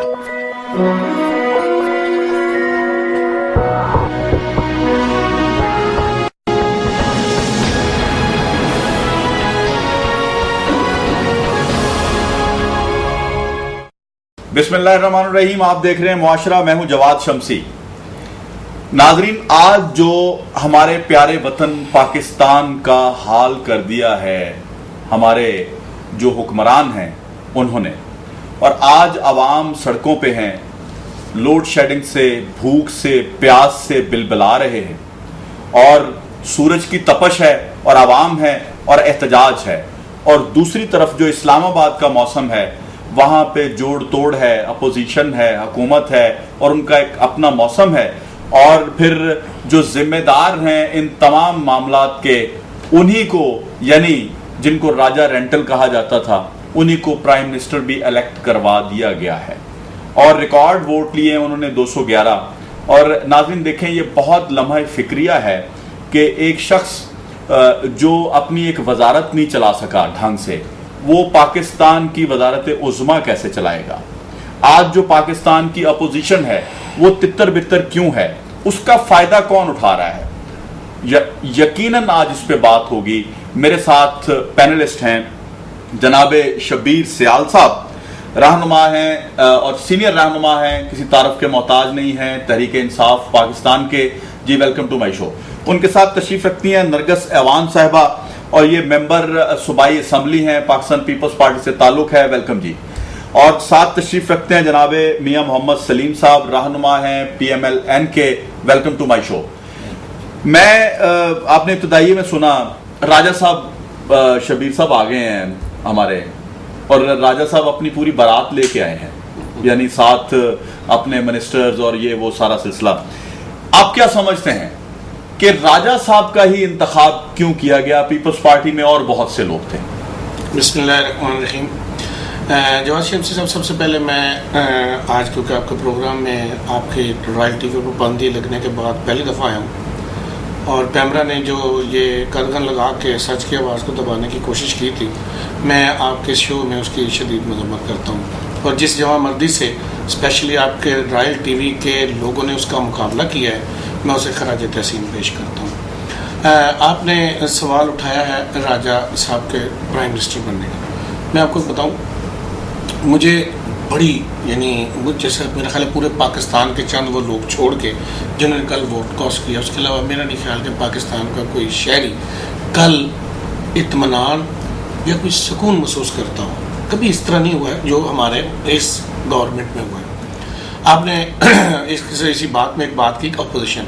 बिस्मिल्लाहिर्रहमानिर्रहीम। आप देख रहे हैं मुआशरा, मैं हूं जवाद शमसी। नाजरीन, आज जो हमारे प्यारे वतन पाकिस्तान का हाल कर दिया है हमारे जो हुक्मरान हैं उन्होंने, और आज अवाम सड़कों पे हैं, लोड शेडिंग से, भूख से, प्यास से बिलबिला रहे हैं, और सूरज की तपश है और अवाम है और एहतजाज है, और दूसरी तरफ जो इस्लामाबाद का मौसम है वहां पे जोड़ तोड़ है, अपोजिशन है, हुकूमत है और उनका एक अपना मौसम है। और फिर जो जिम्मेदार हैं इन तमाम मामलात के, उन्हीं को, यानी जिनको राजा रेंटल कहा जाता था, उन्हीं को प्राइम मिनिस्टर भी इलेक्ट करवा दिया गया है और रिकॉर्ड वोट लिए उन्होंने 211। और नाज़रीन देखें, ये बहुत लम्हा फिक्रिया है कि एक शख्स जो अपनी एक वजारत नहीं चला सका ढंग से, वो पाकिस्तान की वजारत उज़्मा कैसे चलाएगा। आज जो पाकिस्तान की अपोजिशन है वो तितर बितर क्यों है, उसका फायदा कौन उठा रहा है, यकीनन आज इस पे बात होगी। मेरे साथ पैनलिस्ट हैं जनाबे शब्बीर सियाल साहब, रहनुमा हैं और सीनियर रहनुमा हैं, किसी तारफ के मोहताज नहीं हैं, तहरीक इंसाफ पाकिस्तान के। जी, वेलकम टू माई शो। उनके साथ तशरीफ रखती हैं नरगस ऐवान साहिबा, और ये मेंबर सूबाई असम्बली हैं, पाकिस्तान पीपल्स पार्टी से ताल्लुक है, वेलकम जी। और साथ तशरीफ रखते हैं जनाबे मियां मोहम्मद सलीम साहब, रहनुमा हैं PMLN के, वेलकम टू माई शो। मैं आपने इब्तिदाई में सुना राजा साहब, शबीर साहब आ गए हैं हमारे, और राजा साहब अपनी पूरी बारात लेके आए हैं, यानी साथ अपने मिनिस्टर्स और ये वो सारा सिलसिला। आप क्या समझते हैं कि राजा साहब का ही इंतखाब क्यों किया गया? पीपल्स पार्टी में और बहुत से लोग थे। बिस्मिल्लाहिर्रहमानिर्रहीम। जवाद शमसी साहब, सबसे पहले मैं आज, क्योंकि आपके प्रोग्राम में आपके रॉयल्टी के ऊपर पाबंदी लगने के बाद पहली दफ़ा आया हूँ, और कैमरा ने जो ये कदगन लगा के सच की आवाज़ को दबाने की कोशिश की थी, मैं आपके शो में उसकी शदीद मजम्मत करता हूँ। और जिस जवां मर्दी से स्पेशली आपके रॉयल TV के लोगों ने उसका मुकाबला किया है, मैं उसे खराज तहसीन पेश करता हूँ। आपने सवाल उठाया है राजा साहब के प्राइम मिनिस्टर बनने का। मैं आपको बताऊँ, मुझे बड़ी, यानी जैसे मेरा ख्याल है पूरे पाकिस्तान के चंद वो लोग छोड़ के जिन्होंने कल वोट कास्ट किया, उसके अलावा मेरा नहीं ख्याल कि पाकिस्तान का कोई शहरी कल इत्मीनान या कोई सुकून महसूस करता हो। कभी इस तरह नहीं हुआ है जो हमारे इस गवर्नमेंट में हुआ है। आपने इसी बात में एक बात की, अपोजिशन।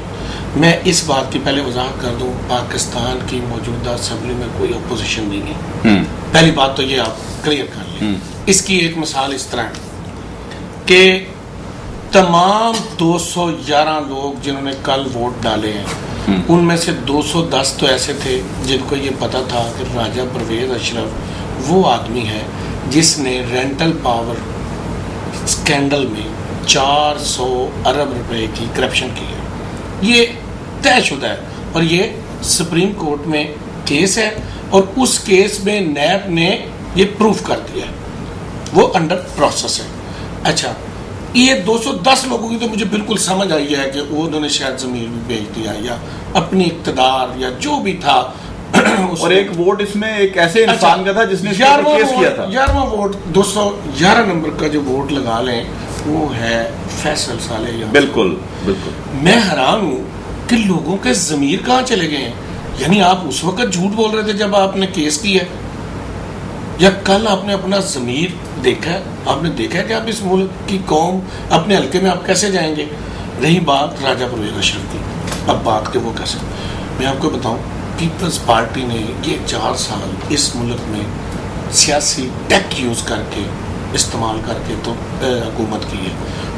मैं इस बात की पहले वजाहत कर दूं, पाकिस्तान की मौजूदा असम्बली में कोई अपोजिशन नहीं है। पहली बात तो ये आप क्लियर कर लें। इसकी एक मिसाल इस तरह है कि तमाम 211 लोग जिन्होंने कल वोट डाले हैं, उनमें से 210 तो ऐसे थे जिनको ये पता था कि राजा परवेज अशरफ वो आदमी है जिसने रेंटल पावर स्कैंडल में 400 अरब रुपए की करप्शन की है। ये तयशुदा है और ये सुप्रीम कोर्ट में केस है, और उस केस में नैब ने ये प्रूफ कर दिया है, वो अंडर प्रोसेस है। अच्छा, ये 210 लोगों की तो मुझे बिल्कुल समझ आई है कि वो उन्होंने शायद ज़मीर भी बेच दिया या अपनी इक़्तिदार या जो भी था। और एक वोट इसमें एक ऐसे इंसान का था जिसने केस किया था। 11वां वोट, 211 नंबर का जो वोट लगा लें, वो है फैसल सालेह। बिल्कुल बिल्कुल। मैं हैरान हूँ कि लोगों के ज़मीर कहाँ चले गए हैं। यानी आप उस वक्त झूठ बोल रहे थे जब आपने केस किया, या कल आपने अपना ज़मीर देखा है? आपने देखा है कि आप इस मुल्क की कौम, अपने हल्के में आप कैसे जाएंगे? रही बात राजा परवेज अशरफ की, अब बात के वो कैसे, मैं आपको बताऊं, पीपल्स पार्टी ने ये 4 साल इस मुल्क में सियासी टेक यूज़ करके, इस्तेमाल करके तो हुकूमत की है।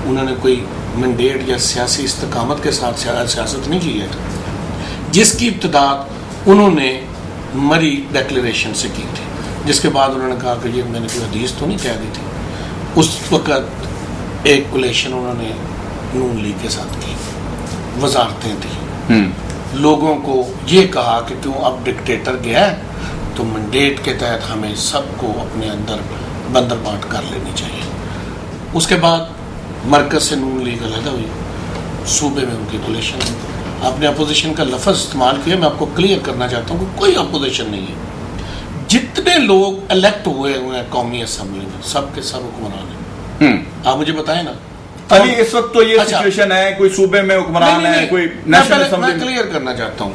उन्होंने कोई मैंडेट या सियासी इस्तकामत के साथ सियासत नहीं की है, जिसकी इब्तिदा उन्होंने मरी डिक्लेरेशन से की थी, जिसके बाद उन्होंने कहा कि ये मैंने कोई हदीस तो नहीं कह दी थी। उस वक़्त एक कोलेशन उन्होंने नून लीग के साथ की, वजारतें थी, लोगों को ये कहा कि क्यों अब डिक्टेटर गया है तो मैंडेट के तहत हमें सबको अपने अंदर बंदरबाट कर लेनी चाहिए। उसके बाद मरकज से नून लीग अलहदा हुई, सूबे में उनकी कोलिशन है। आपने अपोजिशन का लफ्ज़ इस्तेमाल किया, मैं आपको क्लियर करना चाहता हूँ कि कोई अपोजिशन नहीं है। जितने लोग इलेक्ट हुए हैं कौमी असम्बली में, सब के सब हुक्मरान हैं। आप मुझे बताएं ना अली, इस वक्त तो ये सिचुएशन है, कोई सूबे में हुक्मरान है, कोई नेशनल असेंबली। मैं क्लियर करना चाहता हूँ,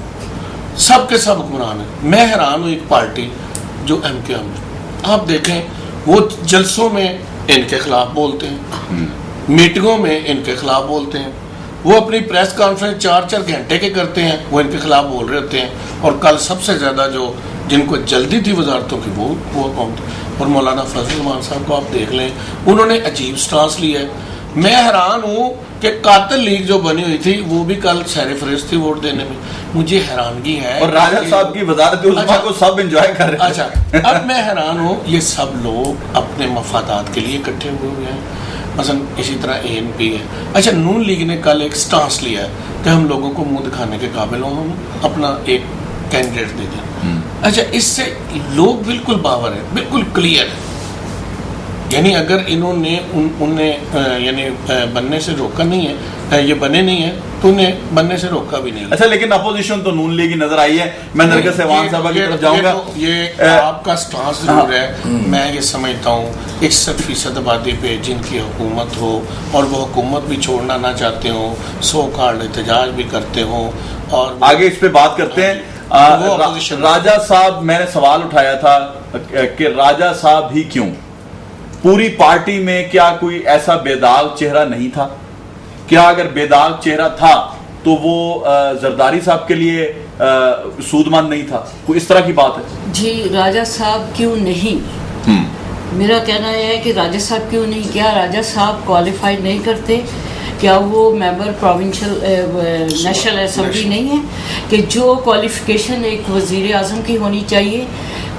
सब के सब हुक्मरान है। मैं हैरान हूँ एक पार्टी जो MKM, आप देखें वो जलसों में इनके खिलाफ बोलते हैं, मीटिंगों में इनके खिलाफ बोलते हैं, वो अपनी प्रेस कॉन्फ्रेंस 4-4 घंटे के करते हैं, वो इनके खिलाफ बोल रहे होते हैं। और कल सबसे ज़्यादा जो जिनको जल्दी थी वजारतों की वो कौन थे? और मौलाना फजल रहमान साहब को आप देख लें, उन्होंने अजीब स्टांस लिया है। मैं हैरान हूँ कि कातिल लीग जो बनी हुई थी वो भी कल सैर फरिश्त थी वोट देने में, मुझे हैरानगी है। और राजा साहब की वजारत उज़्मा को सब एंजॉय कर रहे हैं। अच्छा, अब मैं हैरान हूँ, ये सब लोग अपने मफादात के लिए इकट्ठे हुए हैं। मसलन इसी तरह ANP है। अच्छा, नून लीग ने कल एक स्टांस लिया है कि हम लोगों को मुंह दिखाने के काबिल हो, हम अपना एक कैंडिडेट दे दें। अच्छा, इससे लोग बिल्कुल बावर है, बिल्कुल क्लियर है। यानी अगर इन्होंने उन्हें यानी बनने से रोका नहीं है, ये बने नहीं है, तो उन्हें बनने से रोका भी नहीं है। अच्छा, लेकिन अपोजिशन तो नून लीग ही नजर आई है। मैं नरगिस सेवान साहब की तरफ जाऊंगा। ये आपका स्टांस जरूर है, मैं ये समझता हूँ 61% आबादी पे जिनकी हुकूमत हो और वो हुकूमत भी छोड़ना ना चाहते हो, सो कॉल्ड एहतजाज भी करते हो, और आगे इस पे बात करते हैं। राजा साहब, मैंने सवाल उठाया था कि राजा साहब ही क्यों, पूरी पार्टी में क्या कोई ऐसा बेदाग चेहरा नहीं था? क्या अगर बेदाग चेहरा था तो वो जरदारी साहब के लिए सूदमंद नहीं था? कोई इस तरह की बात है? जी, राजा साहब क्यों नहीं, मेरा कहना यह है कि राजा साहब क्यों नहीं, क्या राजा साहब क्वालिफाइड नहीं करते? क्या वो मेंबर प्रोविंशियल नेशनल असेंबली नहीं है कि जो क्वालिफिकेशन एक वजीर आज़म की होनी चाहिए?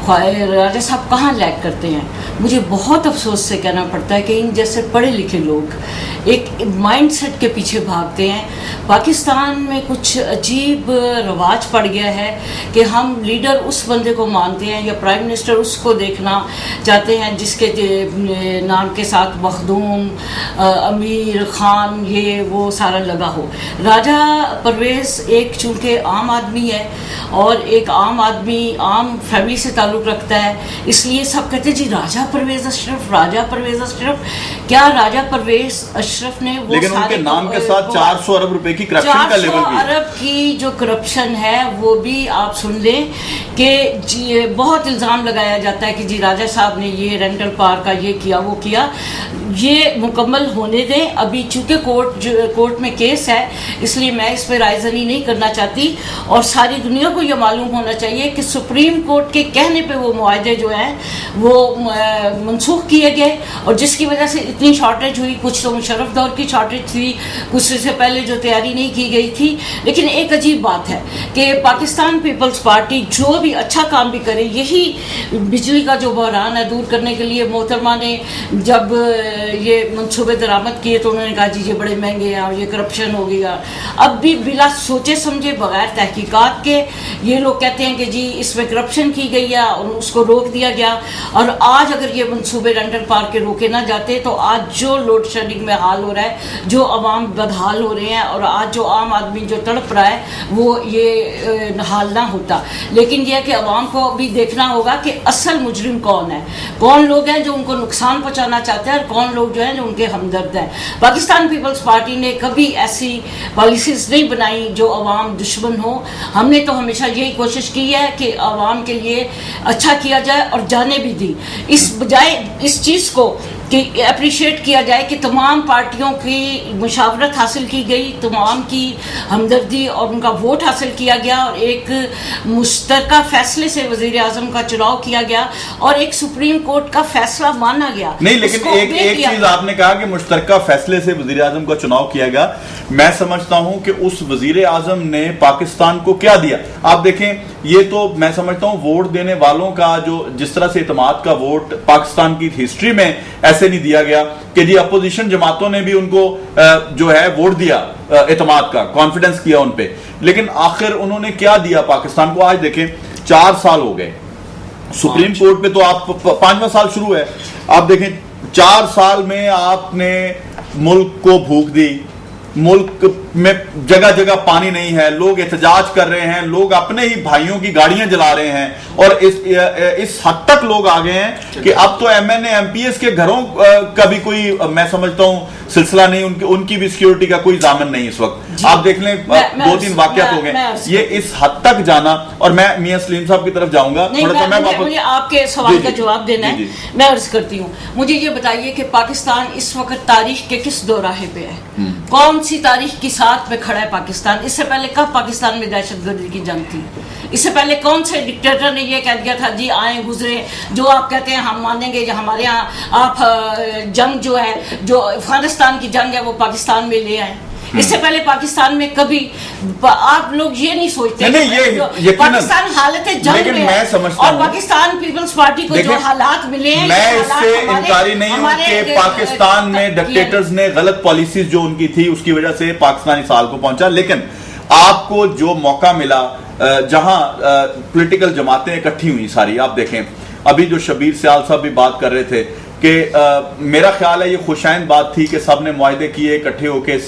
राजा साहब कहाँ लैग करते हैं? मुझे बहुत अफसोस से कहना पड़ता है कि इन जैसे पढ़े लिखे लोग एक माइंडसेट के पीछे भागते हैं। पाकिस्तान में कुछ अजीब रवाज पड़ गया है कि हम लीडर उस बंदे को मानते हैं या प्राइम मिनिस्टर उसको देखना चाहते हैं जिसके नाम के साथ मखदूम, अमीर खान, ये वो सारा लगा हो। राजा परवेज़ एक चूँकि आम आदमी है और एक आम आदमी आम फैमिली से ताल्लुक़ रखता है, इसलिए सब कहते हैं जी राजा परवेज़ अशरफ, राजा परवेज़ अशरफ। क्या राजा परवेज़ अशरफ ने वो, लेकिन उनके नाम के साथ 400 अरब रुपए की करप्शन का लेवल भी है। 400 अरब की जो करप्शन है वो भी आप सुन लें कि बहुत इल्ज़ाम लगाया जाता है कि जी राजा साहब ने ये रेंटल पार्क का ये किया वो किया। ये मुकम्मल होने दें, अभी चूँकि कोर्ट में केस है, इसलिए मैं इस पर रायज़नी नहीं करना चाहती। और सारी दुनिया को ये मालूम होना चाहिए कि सुप्रीम कोर्ट के कहने पे वो मुआहदे जो हैं वो मनसूख किए गए, और जिसकी वजह से इतनी शॉर्टेज हुई। कुछ तो मुशर्रफ दौर की शॉर्टेज थी, कुछ से पहले जो तैयारी नहीं की गई थी। लेकिन एक अजीब बात है कि पाकिस्तान पीपल्स पार्टी जो भी अच्छा काम भी करे, यही बिजली का जो बहरान है दूर करने के लिए मोहतरमा ने जब ये मनसूबे दरामद किए तो उन्होंने कहा जी ये बड़े महंगे हैं, ये करप्शन हो गया। अब भी बिला सोचे समझे बगैर तहकीकात के ये लोग कहते हैं कि जी इसमें करप्शन की गई है और उसको रोक दिया गया। और आज अगर ये मनसूबे रेंटल पार्क के रोके ना जाते तो आज जो लोड शेडिंग में हाल हो रहा है, जो अवाम बदहाल हो रहे हैं और आज जो आम आदमी जो तड़प रहा है वो ये हाल ना होता। लेकिन यह कि अवाम को अभी देखना होगा कि असल मुजरिम कौन है, कौन लोग हैं जो उनको नुकसान पहुंचाना चाहते हैं और कौन लोग जो हैं जो उनके हमदर्द हैं। पाकिस्तान पीपल्स पार्टी ने कभी ऐसी पॉलिसीज नहीं बनाई जो अवाम दुश्मन हो। हमने तो हमेशा यही कोशिश की है कि अवाम के लिए अच्छा किया जाए और जाने भी दी। इस बजाय इस चीज़ को कि अप्रिशिएट किया जाए कि तमाम पार्टियों की मुशावरत हासिल की गई, तमाम की हमदर्दी और उनका वोट हासिल किया गया और एक मुश्तरका फैसले से वज़ीर आज़म का चुनाव किया गया और एक सुप्रीम कोर्ट का फैसला माना गया। नहीं, लेकिन एक चीज आपने कहा कि मुश्तरका फैसले से वज़ीर आज़म का चुनाव किया गया। मैं समझता हूं कि उस वज़ीर आज़म ने पाकिस्तान को क्या दिया। आप देखें, ये तो मैं समझता हूं वोट देने वालों का जो जिस तरह से इत्मीनाद का वोट पाकिस्तान की हिस्ट्री में ऐसे नहीं दिया गया कि जी अपोजिशन जमातों ने भी उनको जो है वोट दिया, इत्मीनाद का, कॉन्फिडेंस किया उन पे। लेकिन आखिर उन्होंने क्या दिया पाकिस्तान को? आज देखें 4 साल हो गए सुप्रीम कोर्ट पे, तो आप 5वां साल शुरू है। आप देखें 4 साल में आपने मुल्क को भूख दी, मुल्क में जगह जगह पानी नहीं है, लोग एहतजाज कर रहे हैं, लोग अपने ही भाइयों की गाड़ियां जला रहे हैं, और इस हद तक लोग आ गए हैं कि अब तो एमएनए एमपीएस के घरों का भी कोई, मैं समझता हूं, सिलसिला नहीं, उनकी भी सिक्योरिटी का कोई दामन नहीं इस वक्त। आप देख लें 2-3 वाकयात हो गए, ये इस हद तक जाना। और मैं मियां सलीम साहब की तरफ जाऊंगा थोड़ा सा, मुझे आपके सवाल का जवाब देना है, मैं अर्ज करती हूँ। मुझे ये बताइए कि पाकिस्तान इस वक्त तारीख के किस दोराहे पे है, कौन सी तारीख की साथ में खड़ा है पाकिस्तान? इससे पहले कब पाकिस्तान में दहशतगर्दी की जंग थी? इससे पहले कौन से डिक्टेटर ने ये कह दिया था जी आए गुजरे, जो आप कहते हैं हम मानेंगे, जो हमारे यहाँ आप जंग जो है, जो अफगानिस्तान की जंग है, वो पाकिस्तान में ले आए? इससे पहले पाकिस्तान में कभी आप लोग ये नहीं सोचते नहीं, ये पाकिस्तान हालत जंग में मैं समझता और पाकिस्तान पीपल्स पार्टी को जो हालात मिले हैं, मैं इससे इनकारी नहीं हूं कि पाकिस्तान में डिक्टेटर्स ने गलत पॉलिसीज जो उनकी थी उसकी वजह से पाकिस्तानी साल को पहुंचा, लेकिन आपको जो मौका मिला जहां पॉलिटिकल जमातें इकट्ठी हुई सारी, आप देखें अभी जो शबीर सियाल साहब भी बात कर रहे थे कि मेरा ख्याल है ये खुशाइन बात थी कि सब ने मुआहदे किए, इकट्ठे होकर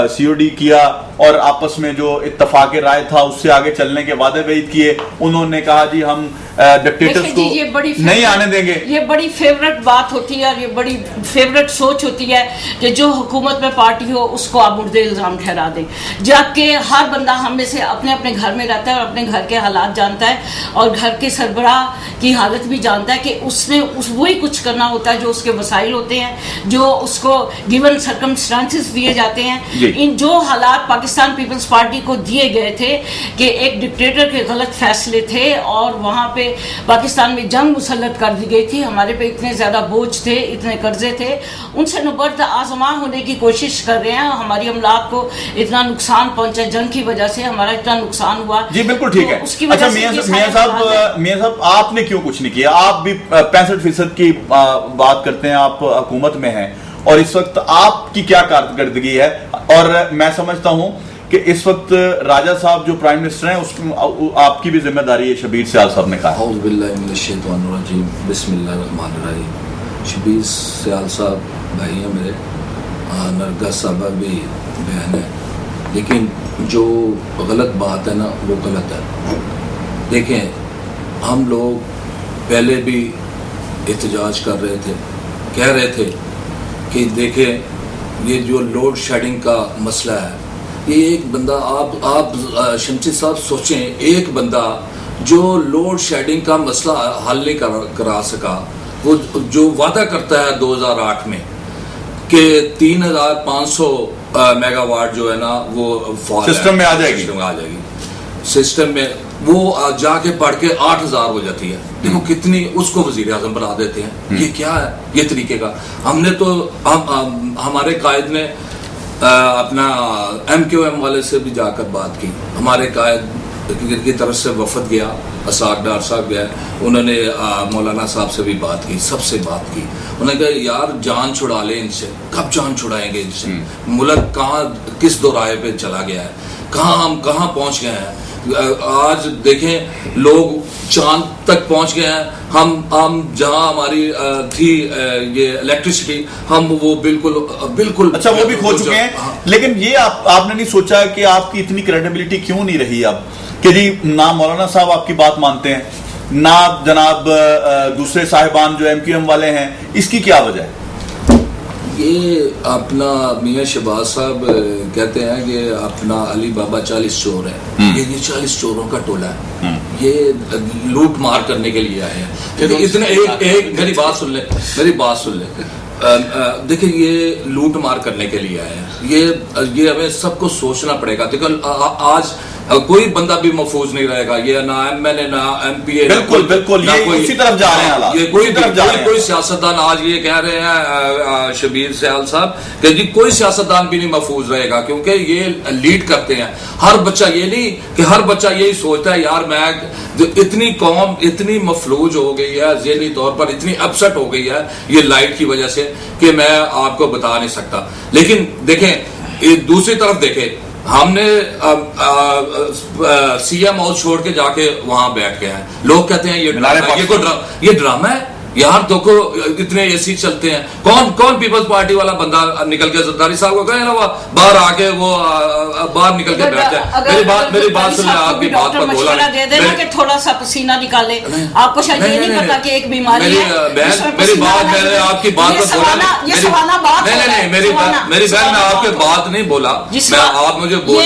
सीओडी किया और आपस में जो इत्तफाक राय था उससे आगे चलने के वादे वईद किए। उन्होंने कहा जी हम डिक्टेटर्स को ये बड़ी नहीं आने देंगे। ये बड़ी फेवरेट बात होती है और ये बड़ी फेवरेट सोच होती है कि जो हुकूमत में पार्टी हो उसको आप मुर्दे इल्जाम ठहरा दें, जबकि हर बंदा हम में से अपने अपने घर में रहता है और अपने घर के हालात जानता है और घर के सरबराह की हालत भी जानता है कि उसने वही कुछ करना होता है जो उसके वसाइल होते हैं, जो उसको गिवन सर्कमस्टांसेस दिए जाते हैं। इन जो हालात पाकिस्तान पीपल्स पार्टी को दिए गए थे कि एक डिक्टेटर के गलत फैसले थे और वहां पे पाकिस्तान में जंग मुसल्लत कर दी गई थी, हमारे पे इतने ज्यादा बोझ थे, इतने कर्जे थे, उनसे नबर्द आजमा होने की कोशिश कर रहे हैं। हमारी अमलाक को इतना नुकसान पहुंचा, जंग की वजह से हमारा इतना नुकसान हुआ। जी बिल्कुल ठीक है। उसकी वजह से मियां साहब आपने क्यों कुछ नहीं किया? आप भी 65% की बात करते हैं, आप हुकूमत में हैं और इस वक्त आपकी क्या कारकर्दगी है? और मैं समझता हूं कि इस वक्त राजा साहब जो प्राइम मिनिस्टर हैं उसमें आपकी भी जिम्मेदारी है, शबीर सियाल साहब ने कहा। बिस्मिल्लाहिर्रहमानिर्रहीम। शबीर सियाल साहब भाई हैं मेरे, नरगा साहबा भी बहन है, लेकिन जो गलत बात है ना वो गलत है। देखें, हम लोग पहले भी एहतजाज कर रहे थे, कह रहे थे कि देखें ये जो लोड शेडिंग का मसला है, ये एक बंदा आप शमसी साहब सोचें, एक बंदा जो लोड शेडिंग का मसला हल नहीं करा सका, वो जो वादा करता है 2008 में कि 3500 मेगावाट जो है ना वो सिस्टम में आ जाएगी, सिस्टम में वो जाके पढ़ के 8000 हो जाती है। देखो कितनी, उसको वजीर आजम बना देते हैं। ये क्या है ये तरीके का? हमने तो हमारे कायद ने अपना MQM वाले से भी जाकर बात की, हमारे कायद की तरफ से वफद गया, असाद डार साहब गया, उन्होंने मौलाना साहब से भी बात की, सबसे बात की। उन्होंने कहा यार जान छुड़ा ले इनसे। कब जान छुड़ाएंगे इनसे? मुल्क कहाँ किस दोराहे पे चला गया है, हम कहाँ पहुँच गए हैं? आज देखें लोग चांद तक पहुंच गए हैं। हम जहां हमारी थी ये इलेक्ट्रिसिटी, हम वो बिल्कुल अच्छा वो भी खो चुके हैं। हाँ। लेकिन ये आपने नहीं सोचा कि आपकी इतनी क्रेडिबिलिटी क्यों नहीं रही अब कि जी ना मौलाना साहब आपकी बात मानते हैं, ना जनाब दूसरे साहिबान जो MQM वाले हैं, इसकी क्या वजह है? ये अपना मियां शहबाज साहब कहते हैं कि अपना अली बाबा 40 चोर है, ये 40 चोरों का टोला है, ये लूट मार करने के लिए आए हैं। इतने एक मेरी बात सुन ले, देखिए ये लूट मार करने के लिए आए हैं। ये हमें सबको सोचना पड़ेगा। देखो आज कोई बंदा भी महफूज नहीं रहेगा, ये ना MNA ना MPA, बिल्कुल ये उसी तरफ जा रहे हैं। ये कोई सियासतदान आज ये कह रहे हैं शबीर सियाल साहब कि जी कोई सियासतदान भी नहीं महफूज रहेगा, क्योंकि ये लीड करते हैं। हर बच्चा ये नहीं कि हर बच्चा यही सोचता है यार मैं इतनी कौम इतनी मफलूज हो गई है, ज़हनी तौर पर इतनी अपसेट हो गई है ये लाइट की वजह से कि मैं आपको बता नहीं सकता। लेकिन देखें दूसरी तरफ देखें, हमने CM हाउस छोड़ के जाके वहां बैठ गए हैं। लोग कहते हैं ये ड्रामा है, यार देखो इतने एसी चलते हैं, कौन कौन पीपल्स पार्टी वाला बंदा निकल के जरदारी साहब को कहे ना वो बाहर आके वो बाहर निकल के बैठ जाए। मेरी बात सुन ले, आपकी बात पर बोला दे देना कि थोड़ा सा पसीना निकाले। आपको शायद ये नहीं पता कि एक बीमारी है। मेरी बात, मैंने आपकी बात पर बोला नहीं, मेरी बहन मैं आपकी बात नहीं बोला, आप मुझे बोल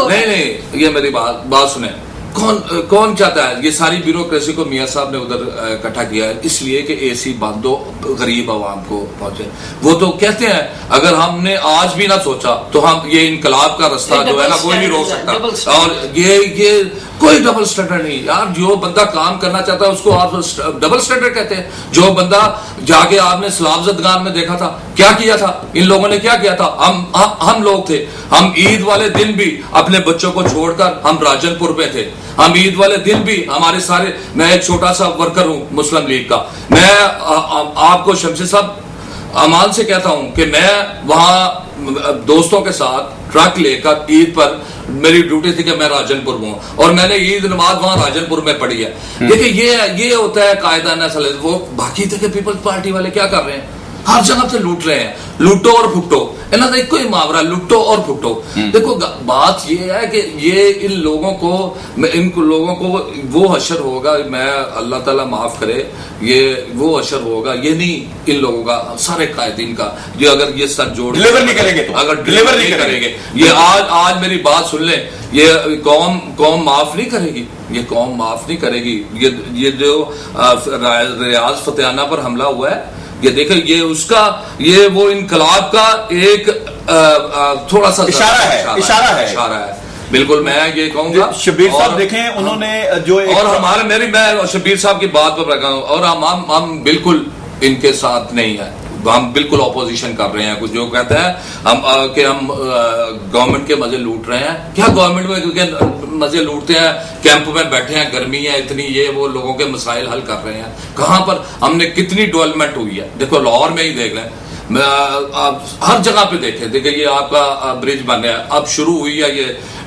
नहीं, ये मेरी बात सुने। कौन चाहता है? ये सारी ब्यूरोक्रेसी को मियां साहब ने उधर इकट्ठा किया है इसलिए कि एसी बंद हो, गरीब आवाम को पहुंचे। वो तो कहते हैं अगर हमने आज भी ना सोचा तो हम ये इनकलाब का रास्ता जो है ना कोई नहीं रोक सकता। और ये कोई डबल स्टैंडर्ड नहीं यार। जो बंदा काम करना चाहता है उसको आप डबल स्टैंडर्ड कहते हैं। जो बंदा जाके आपने सलामजदगान में देखा था, क्या किया था इन लोगों ने, क्या किया था? हम लोग थे, हम ईद वाले दिन भी अपने बच्चों को छोड़कर हम राजनपुर में थे। हम ईद वाले दिन भी हमारे सारे, मैं एक छोटा सा वर्कर हूं मुस्लिम लीग का, मैं आपको शमशी साहब अमान से कहता हूं कि मैं वहां दोस्तों के साथ ट्रक लेकर ईद पर, मेरी ड्यूटी थी कि मैं राजनपुर में हूं और मैंने ईद नमाज वहां राजनपुर में पढ़ी है। देखिए ये होता है कायदा। वो बाकी थे पीपल्स पार्टी वाले क्या कर रहे हैं, हर जगह से लूट रहे हैं, लूटो और फुटो, इन्हों का एक ही मुहावरा, लूटो और फुटो। देखो बात ये है कि ये इन लोगों को वो हशर होगा, मैं अल्लाह ताला माफ करे, ये वो हशर होगा, ये नहीं इन लोगों का, सारे कायदीन का, ये अगर ये सर जोड़ डिलीवर नहीं करेंगे तो, अगर डिलीवर नहीं करेंगे, ये आज मेरी बात सुन ले, ये कौम माफ नहीं करेगी, ये कौम माफ नहीं करेगी। ये जो रियाज फतेहाना पर हमला हुआ है, ये देखो ये वो इनकलाब का एक थोड़ा सा इशारा है। बिल्कुल मैं ये कहूंगा। शब्बीर साहब देखें उन्होंने जो और हमारे मैं शब्बीर साहब की बात पर रखा हूं और हम बिल्कुल इनके साथ नहीं है, हम बिल्कुल ऑपोजिशन कर रहे हैं। कुछ जो कहते हैं हम गवर्नमेंट के मजे लूट रहे हैं, क्या गवर्नमेंट में क्योंकि मजे लूटते हैं, कैंप में बैठे हैं, गर्मी है इतनी, ये वो लोगों के मसाइल हल कर रहे हैं। कहां पर हमने कितनी डेवलपमेंट हुई है, देखो लाहौर में ही देख लें, हर जगह पे देखिए ये आपका ब्रिज बन रहा है, अब शुरू हुई है ये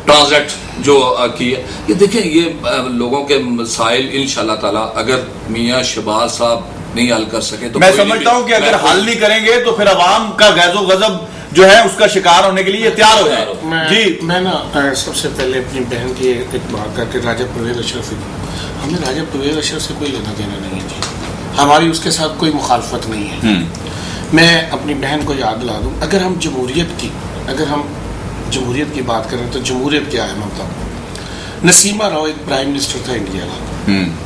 ट्रांजिट जो की है। ये देखिए ये लोगों के मसाइल इंशाल्लाह ताला अगर मियां शहबाज साहब नहीं हल कर सके तो मैं समझता हूं कि अगर हल नहीं करेंगे तो फिर अवाम का गैज़ो गजब जो है उसका शिकार होने के लिए तैयार हो जाए। जी मैं ना सबसे पहले अपनी बहन की एक बात करके राजा परवेज अशरफ, हमें राजा परवेज अशरफ से कोई लेना देना नहीं है जी, हमारी उसके साथ कोई मुखालफत नहीं है। मैं अपनी बहन को याद दिला दूं, अगर हम जमहूरियत की बात करें तो जमहूरियत क्या है मतलब, नसीमा राव एक प्राइम मिनिस्टर था इंडिया का,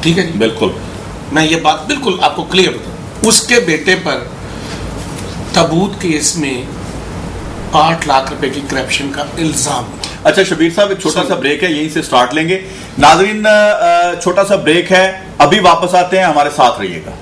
ठीक है जी, बिल्कुल मैं ये बात बिल्कुल आपको क्लियर बताऊं, उसके बेटे पर तबूत केस में 8 लाख रुपए की करप्शन का इल्जाम। अच्छा शब्बीर साहब एक छोटा सा ब्रेक है, यहीं से स्टार्ट लेंगे। नाजरीन छोटा सा ब्रेक है, अभी वापस आते हैं, हमारे साथ रहिएगा।